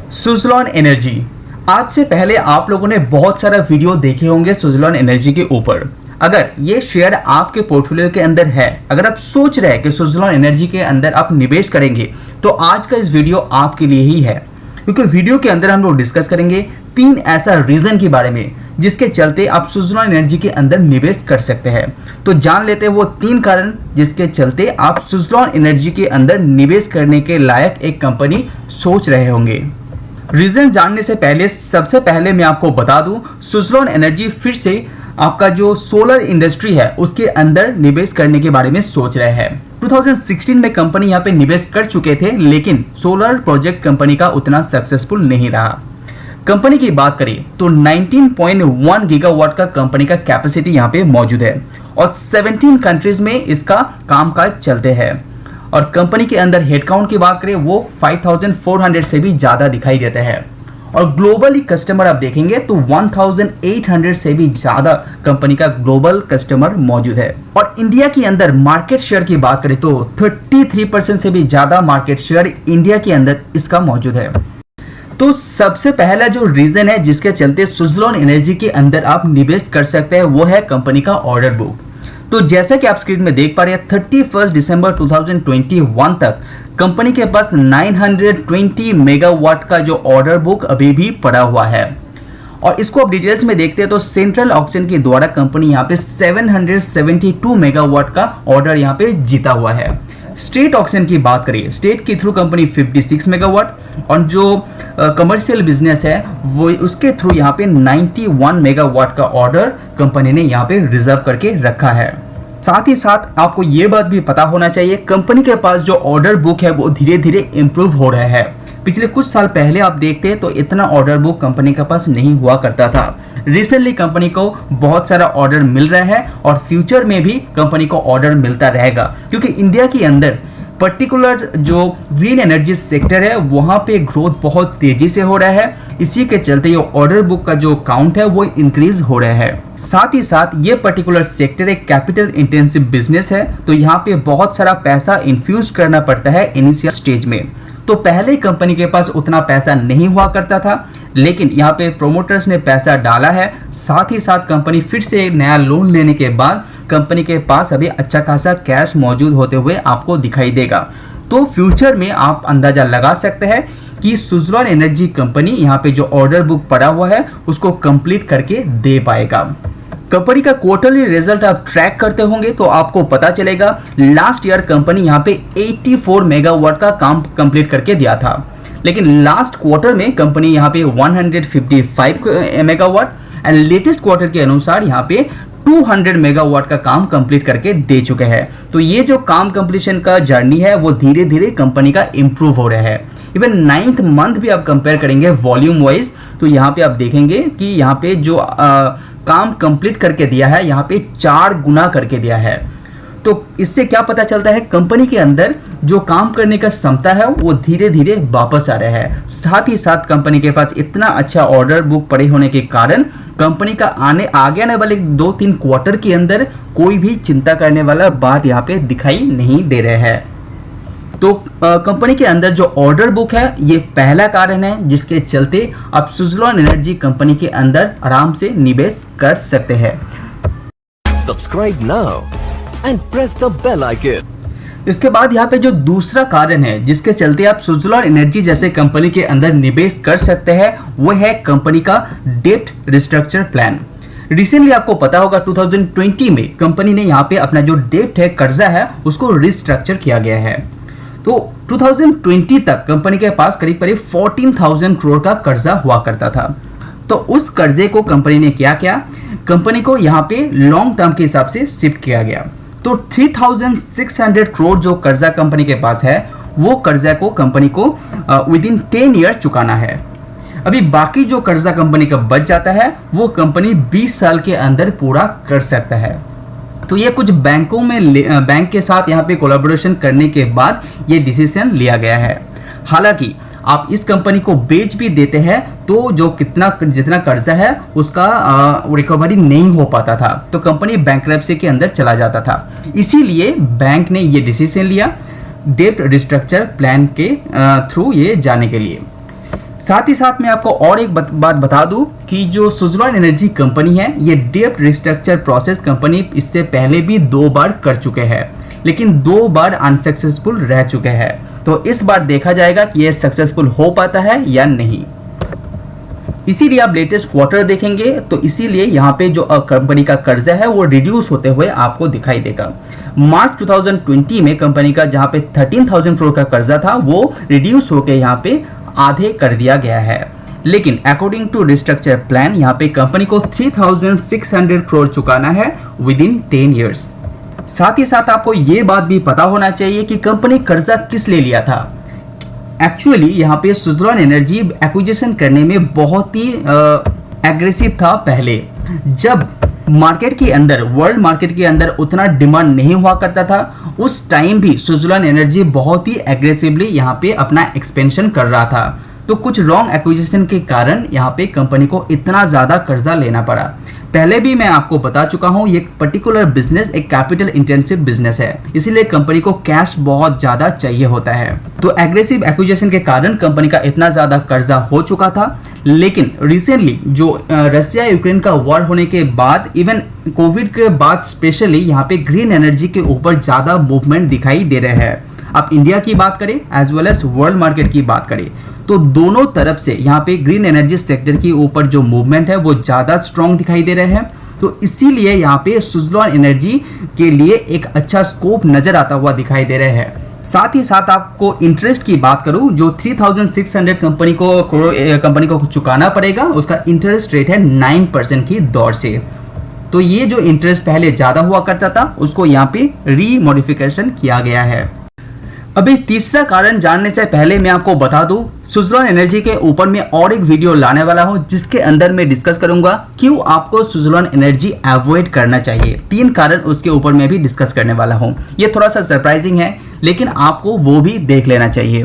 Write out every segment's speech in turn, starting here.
Suzlon energy. आज से पहले आप लोगों ने बहुत सारा वीडियो देखे होंगे सुज़लॉन एनर्जी के ऊपर। अगर ये शेयर आपके पोर्टफोलियो के अंदर है, अगर आप सोच रहे हैं कि सुज़लॉन एनर्जी के अंदर आप निवेश करेंगे, तो आज का इस वीडियो आपके लिए ही है। क्योंकि वीडियो के अंदर हम लोग डिस्कस करेंगे 3 ऐसा रीजन के बारे में जिसके चलते आप सुज़लॉन एनर्जी के अंदर निवेश कर सकते हैं। तो जान लेते हैं वो 3 कारण जिसके चलते आप सुज़लॉन एनर्जी के अंदर निवेश करने के लायक एक कंपनी सोच रहे होंगे। रीजन जानने से पहले सबसे पहले मैं आपको बता दूं, सुज़लॉन एनर्जी फिर से आपका जो सोलर इंडस्ट्री है उसके अंदर निवेश करने के बारे में सोच रहे हैं। 2016 में कंपनी यहाँ पे निवेश कर चुके थे, लेकिन सोलर प्रोजेक्ट कंपनी का उतना सक्सेसफुल नहीं रहा। कंपनी की बात करें तो 19.1 गीगावाट का कंपनी का कैपेसिटी यहाँ पे मौजूद है और 17 कंट्रीज में इसका कामकाज चलते हैं। और कंपनी के अंदर हेडकाउंट की बात करें वो 5400 से भी ज्यादा दिखाई देते हैं। और ग्लोबली कस्टमर आप देखेंगे तो 1800 से भी ज्यादा कंपनी का ग्लोबल कस्टमर मौजूद है। और इंडिया के अंदर मार्केट शेयर की बात करें तो 33% से भी ज्यादा मार्केट शेयर इंडिया के अंदर इसका मौजूद है। तो सबसे पहला जो रीजन है जिसके चलते सुज़लॉन एनर्जी के अंदर आप निवेश कर सकते हैं वो है कंपनी का ऑर्डर बुक। तो जैसा कि आप स्क्रीन में देख पा रहे हैं, 31 दिसंबर 2021 तक कंपनी के पास 920 मेगावाट का जो ऑर्डर बुक अभी भी पड़ा हुआ है। और इसको आप डिटेल्स में देखते हैं तो सेंट्रल ऑक्शन के द्वारा कंपनी यहाँ पे 772 मेगावाट का ऑर्डर यहाँ पे जीता हुआ है। स्टेट ऑक्शन की बात करिए, स्टेट के थ्रू कंपनी 56 मेगावाट और जो कमर्शियल बिजनेस है वो उसके थ्रू यहाँ पे 91 मेगावाट का ऑर्डर कंपनी ने यहाँ पे रिजर्व करके रखा है। साथ ही साथ आपको ये बात भी पता होना चाहिए, कंपनी के पास जो ऑर्डर बुक है वो धीरे धीरे इम्प्रूव हो रहा है। पिछले कुछ साल पहले आप देखते हैं तो इतना ऑर्डर बुक कंपनी के पास नहीं हुआ करता था। रिसेंटली कंपनी को बहुत सारा ऑर्डर मिल रहा है और फ्यूचर में भी कंपनी को ऑर्डर मिलता रहेगा, क्योंकि इंडिया के अंदर पर्टिकुलर जो ग्रीन एनर्जी सेक्टर है वहां पे ग्रोथ बहुत तेजी से हो रहा है। इसी के चलते ये ऑर्डर बुक का जो काउंट है वो इंक्रीज हो रहा है। साथ ही साथ ये पर्टिकुलर सेक्टर एक कैपिटल इंटेंसिव बिजनेस है, तो यहाँ पे बहुत सारा पैसा इन्फ्यूज करना पड़ता है इनिशियल स्टेज में। तो पहले कंपनी के पास उतना पैसा नहीं हुआ करता था, लेकिन यहाँ पे प्रोमोटर्स ने पैसा डाला है। साथ ही साथ कंपनी फिर से नया लोन लेने के बाद कंपनी के पास अभी अच्छा खासा कैश मौजूद होते हुए आपको दिखाई देगा। तो फ्यूचर में आप अंदाजा लगा सकते हैं कि सुज़लॉन एनर्जी कंपनी यहाँ पे जो ऑर्डर बुक पड़ा हुआ है उसको कंप्लीट करके दे पाएगा। कंपनी का क्वार्टरली रिजल्ट आप ट्रैक करते होंगे तो आपको पता चलेगा लास्ट ईयर कंपनी यहाँ पे 84 मेगावाट का काम कंप्लीट करके दिया था, लेकिन लास्ट क्वार्टर में कंपनी यहाँ पे 155 मेगावाट एंड लेटेस्ट क्वार्टर के अनुसार यहाँ पे 200 मेगावाट का काम कंप्लीट करके दे चुके हैं। तो ये जो काम कंप्लीशन का जर्नी है वो धीरे धीरे कंपनी का इंप्रूव हो रहा है। इवन 9th मंथ भी आप कंपेयर करेंगे वॉल्यूम वाइज तो यहाँ पे आप देखेंगे कि यहाँ पे जो काम कंप्लीट करके दिया है यहाँ पे 4 गुना करके दिया है। तो इससे क्या पता चलता है, कंपनी के अंदर जो काम करने का क्षमता है वो धीरे धीरे वापस आ रहा है। साथ ही साथ कंपनी के पास इतना अच्छा ऑर्डर बुक पड़े होने के कारण कंपनी का आगे आने वाले 2-3 क्वार्टर के अंदर कोई भी चिंता करने वाला बात यहाँ पे दिखाई नहीं दे रहे हैं। तो कंपनी के अंदर जो ऑर्डर बुक है ये पहला कारण है जिसके चलते आप सुज़लॉन एनर्जी कंपनी के अंदर आराम से निवेश कर सकते हैं। Subscribe now and press the bell icon. इसके बाद यहाँ पे जो दूसरा कारण है जिसके चलते आप सुज़लॉन एनर्जी जैसे कंपनी के अंदर निवेश कर सकते हैं वो है कंपनी का डेट रिस्ट्रक्चर प्लान। रिसेंटली आपको पता होगा 2020 में कंपनी ने यहाँ पे अपना जो डेट है, कर्जा है, उसको रिस्ट्रक्चर किया गया है। तो 2020 तक कंपनी के पास करीब करीब 14,000 करोड़ का कर्जा हुआ करता था। तो उस कर्जे को कंपनी ने क्या किया, कंपनी को यहाँ पे लॉन्ग टर्म के हिसाब से शिफ्ट किया गया। तो 3,600 करोड़ जो कर्जा कंपनी के पास है वो कर्जा को कंपनी को विद इन 10 ईयर्स चुकाना है। अभी बाकी जो कर्जा कंपनी का बच जाता है वो कंपनी 20 साल के अंदर पूरा कर सकता है। तो ये कुछ बैंकों में बैंक के साथ यहाँ पे कोलैबोरेशन करने के बाद ये डिसीजन लिया गया है। हालांकि आप इस कंपनी को बेच भी देते हैं तो जो जितना कर्जा है उसका रिकवरी नहीं हो पाता था, तो कंपनी बैंकरप्सी के अंदर चला जाता था। इसीलिए बैंक ने ये डिसीजन लिया डेब्ट रिस्ट्रक्चर प्लान के थ्रू ये जाने के लिए। साथ ही साथ मैं आपको और एक बात बता दूं कि जो सुज़लोन एनर्जी कंपनी है, ये डेब्ट रिस्ट्रक्चर प्रोसेस कंपनी इससे पहले भी 2 बार कर चुके हैं, लेकिन 2 बार अनसक्सेसफुल रह चुके हैं। तो इस बार देखा जाएगा कि ये सक्सेसफुल हो पाता है या नहीं। इसीलिए आप लेटेस्ट क्वार्टर देखेंगे तो इसीलिए यहाँ पे जो कंपनी का कर्जा है वो रिड्यूस होते हुए आपको दिखाई देगा। मार्च 2020 में कंपनी का जहाँ पे 13,000 करोड़ का कर्जा था वो रिड्यूस होकर यहाँ पे आधे कर दिया गया है। लेकिन अकॉर्डिंग टू रिस्ट्रक्चर प्लान यहाँ पे कंपनी को 3,600 करोड़ चुकाना है विद इन 10 ईयर्स। साथ ही साथ आपको ये बात भी पता होना चाहिए कि कंपनी कर्जा किस लिए लिया था। एक्चुअली यहाँ पे सुज़लोन एनर्जी एक्विजिशन करने में बहुत ही एग्रेसिव था। पहले जब मार्केट के अंदर, वर्ल्ड मार्केट के अंदर उतना डिमांड नहीं हुआ करता था, उस टाइम भी सुज़लोन एनर्जी बहुत ही एग्रेसिवली यहाँ पे अपना एक्सपेंशन कर रहा था। तो कुछ रॉन्ग एक्विजिशन के कारण यहाँ पे कंपनी को इतना ज़्यादा कर्जा लेना पड़ा। पहले भी मैं आपको बता चुका हूँ, ये पर्टिकुलर बिजनेस एक कैपिटल इंटेंसिव बिजनेस है, इसीलिए कंपनी को कैश बहुत ज़्यादा चाहिए होता है। तो एग्रेसिव एक्विजिशन के कारण कंपनी का इतना ज़्यादा कर्जा हो चुका था। लेकिन रिसेंटली जो रसिया यूक्रेन का वॉर होने के बाद, इवन कोविड के बाद स्पेशली यहाँ पे ग्रीन एनर्जी के ऊपर ज़्यादा मूवमेंट दिखाई दे रहे हैं। आप इंडिया की बात करें as well as world market की बात करें तो दोनों तरफ से यहाँ पे ग्रीन एनर्जी सेक्टर के ऊपर जो मूवमेंट है वो ज़्यादा स्ट्रॉन्ग दिखाई दे रहे हैं। तो इसीलिए यहाँ पे सुज़लोन एनर्जी के लिए एक अच्छा स्कोप नजर आता हुआ दिखाई दे रहे हैं। साथ ही साथ आपको इंटरेस्ट की बात करूं, जो 3,600 कंपनी को चुकाना पड़ेगा, उसका इंटरेस्ट रेट है 9% की दौर से। तो ये जो इंटरेस्ट पहले ज़्यादा हुआ करता था उसको यहाँ पे रीमॉडिफिकेशन किया गया है। अभी तीसरा कारण जानने से पहले मैं आपको बता दूं, सुज़लोन एनर्जी के ऊपर मैं और एक वीडियो लाने वाला हूं जिसके अंदर मैं डिस्कस करूंगा क्यों आपको सुज़लोन एनर्जी अवॉइड करना चाहिए। 3 कारण उसके ऊपर मैं भी डिस्कस करने वाला हूं। ये थोड़ा सा सरप्राइजिंग है लेकिन आपको वो भी देख लेना चाहिए।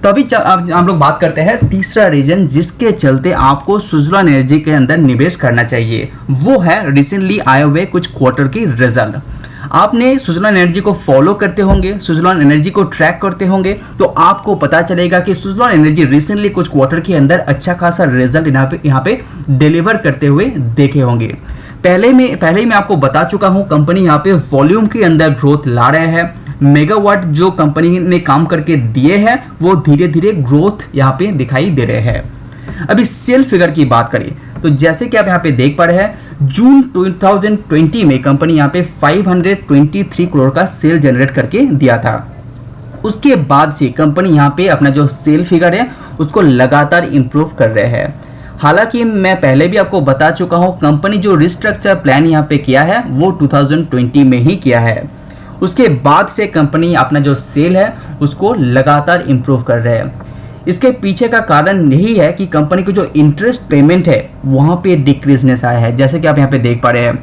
तो अभी हम लोग बात करते हैं तीसरा रीजन जिसके चलते आपको सुज़लोन एनर्जी के अंदर निवेश करना चाहिए। वो है रिसेंटली आए हुए कुछ क्वार्टर की रिजल्ट। आपने सुज़लोन एनर्जी को फॉलो करते होंगे, सुज़लोन एनर्जी को ट्रैक करते होंगे, तो आपको पता चलेगा कि सुज़लोन एनर्जी रिसेंटली कुछ क्वार्टर के अंदर अच्छा खासा रिजल्ट यहाँ पे डिलीवर करते हुए देखे होंगे। पहले ही मैं आपको बता चुका हूँ, कंपनी यहाँ पे वॉल्यूम के अंदर ग्रोथ ला रहे हैं। मेगावाट जो कंपनी ने काम करके दिए हैं वो धीरे धीरे ग्रोथ यहाँ पे दिखाई दे रहे हैं। अभी सेल फिगर की बात करें तो जैसे कि आप यहाँ पे देख पा रहे हैं, जून 2020 में कंपनी यहाँ पे 523 करोड़ का सेल जनरेट करके दिया था। उसके बाद से कंपनी यहाँ पे अपना जो सेल फिगर है उसको लगातार इंप्रूव कर रहे हैं। हालांकि मैं पहले भी आपको बता चुका हूँ, कंपनी जो रिस्ट्रक्चर प्लान यहाँ पे किया है वो 2020 में ही किया है। उसके बाद से कंपनी अपना जो सेल है उसको लगातार इंप्रूव कर रहे हैं। इसके पीछे का कारण यही है कि कंपनी को जो इंटरेस्ट पेमेंट है वहाँ पे डिक्रीजनेस आया है। जैसे कि आप यहाँ पे देख पा रहे हैं,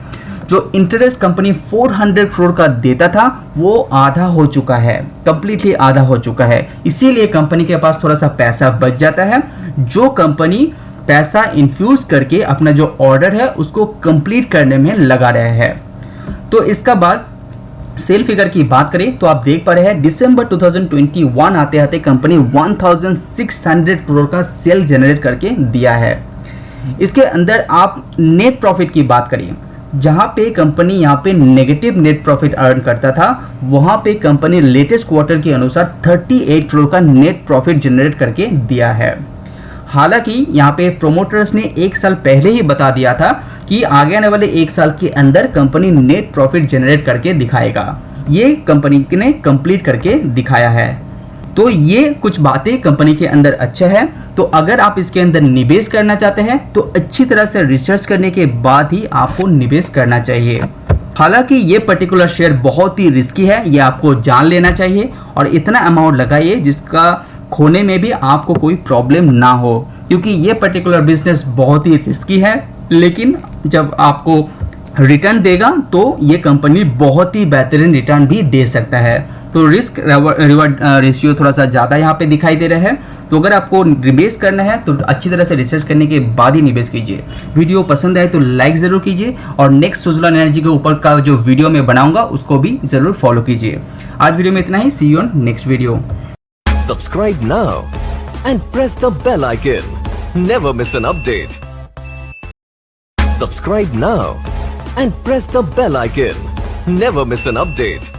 जो इंटरेस्ट कंपनी 400 करोड़ का देता था वो आधा हो चुका है, कंप्लीटली आधा हो चुका है। इसीलिए कंपनी के पास थोड़ा सा पैसा बच जाता है, जो कंपनी पैसा इन्फ्यूज करके अपना जो ऑर्डर है उसको कंप्लीट करने में लगा रहे हैं। तो इसका बाद सेल फिगर की बात करें तो आप देख पा रहे हैं, दिसंबर 2021 आते आते कंपनी 1600 करोड़ का सेल जनरेट करके दिया है। इसके अंदर आप नेट प्रॉफिट की बात करिए, जहां पे कंपनी यहां पे नेगेटिव नेट प्रॉफिट अर्न करता था, वहां पे कंपनी लेटेस्ट क्वार्टर के अनुसार 38 करोड़ का नेट प्रॉफिट जनरेट करके दिया है। हालांकि यहाँ पे प्रोमोटर्स ने 1 साल पहले ही बता दिया था कि आगे आने वाले 1 साल के अंदर कंपनी नेट प्रॉफिट जनरेट करके दिखाएगा। ये कंपनी ने कंप्लीट करके दिखाया है। तो ये कुछ बातें कंपनी के अंदर अच्छा है। तो अगर आप इसके अंदर निवेश करना चाहते हैं तो अच्छी तरह से रिसर्च करने के बाद ही आपको निवेश करना चाहिए। हालांकि ये पर्टिकुलर शेयर बहुत ही रिस्की है, ये आपको जान लेना चाहिए और इतना अमाउंट लगाइए जिसका खोने में भी आपको कोई प्रॉब्लम ना हो, क्योंकि ये पर्टिकुलर बिजनेस बहुत ही रिस्की है, लेकिन जब आपको रिटर्न देगा तो ये कंपनी बहुत ही बेहतरीन रिटर्न भी दे सकता है। तो रिस्क रिवॉर्ड रेशियो थोड़ा सा ज़्यादा यहाँ पे दिखाई दे रहा है। तो अगर आपको निवेश करना है तो अच्छी तरह से रिसर्च करने के बाद ही निवेश कीजिए। वीडियो पसंद आए तो लाइक ज़रूर कीजिए और नेक्स्ट सुज़लोन एनर्जी के ऊपर का जो वीडियो मैं बनाऊंगा उसको भी ज़रूर फॉलो कीजिए। आज वीडियो में इतना ही। See you on next video. Subscribe now and press the bell icon. Never miss an update. Subscribe now and press the bell icon. Never miss an update.